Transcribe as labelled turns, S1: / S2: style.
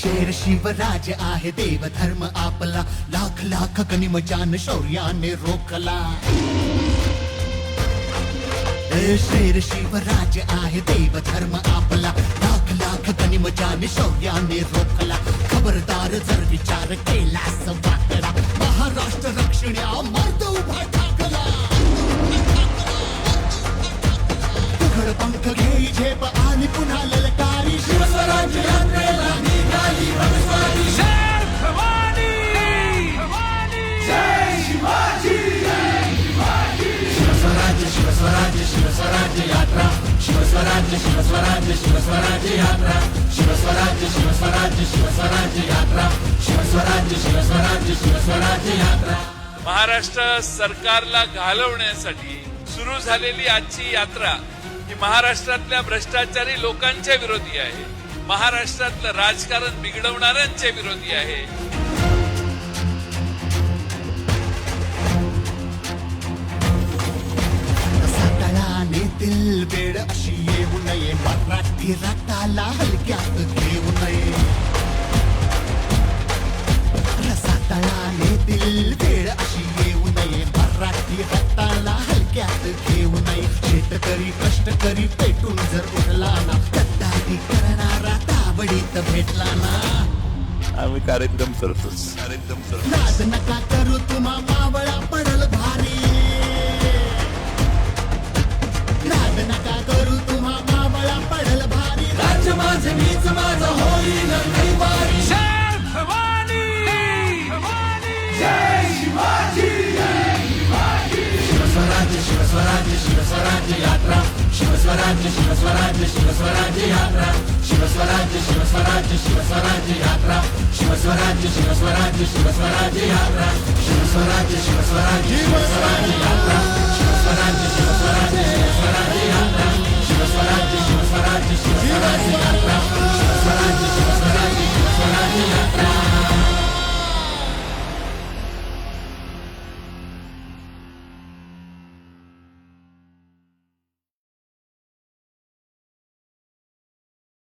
S1: शेर शिवराज आहे देव धर्म आपला, लाख लाख गनिमजान शौर्याने रोखला. शेर शिवराज आहे देव धर्म आपला, लाख लाख गनिमजान शौर्याने रोखला. खबरदार जर विचार केलास वाकडा, महाराष्ट्र रक्षण्या मर्द उभा ठाकला. तुघड पंख घेई झेप आणि पुन्हा ललकारी, शिवस्वराज्य यात्रेला निघाली भगस्वारी.
S2: जय भवानी, जय शिवाजी,
S1: शिवस्वराज्य शिवस्वराज्य शिवस्वराज्य यात्रा, शिवस्वराज्य शिवस्वराज्य शिवस्वराज्य यात्रा, शिवस्वराज्य शिवस्वराज्य शिवस्वराज्य यात्रा, शिवस्वराज्य शिवस्वराज्य शिवस्वराज्य यात्रा.
S3: महाराष्ट्र सरकारला घालवण्यासाठी सुरू झालेली आजची यात्रा ही महाराष्ट्रातल्या भ्रष्टाचारी लोकांच्या विरोधी आहे, महाराष्ट्रातलं राजकारण बिघडवणाऱ्यांच्या विरोधी आहे.
S1: दिल बेड अशी येऊ नये, मराठी रक्ताला हलक्यात घेऊ नये. रसातळाने दिल बेड अशी येऊ नये, मराठी रक्ताला हलक्यात घेऊ नये. शेतकरी कष्टकरी पेटून जर उठला ना, गद्दारी करणारा ताबडीत भेटला ना.
S4: आम्ही कार्यक्रम करतोच.
S1: लाज नका करू तुम्हा मावळा पडल भारी, लाज नका करू तुम्हा मावळा पडल भारी. राज्य माझे मीच माझं होईल कैवारी.
S2: जय भवानी, जय शिवाजी,
S1: शिवस्वराज्य शिवस्वराज्य शिवस्वराज्य यात्रा, शिवस्वराज्य शिवस्वराज्य शिवस्वराज्य यात्रा, शिवस्वराज्य शिवस्वराज्य शिवस्वराज्य यात्रा, शिवस्वराज्य शिवस्वराज्य शिवस्वराज्य यात्रा, शिवस्वराज्य शिवस्वराज्य शिवस्वराज्य यात्रा, शिवस्वराज्य शिवस्वराज्य शिवस्वराज्य यात्रा.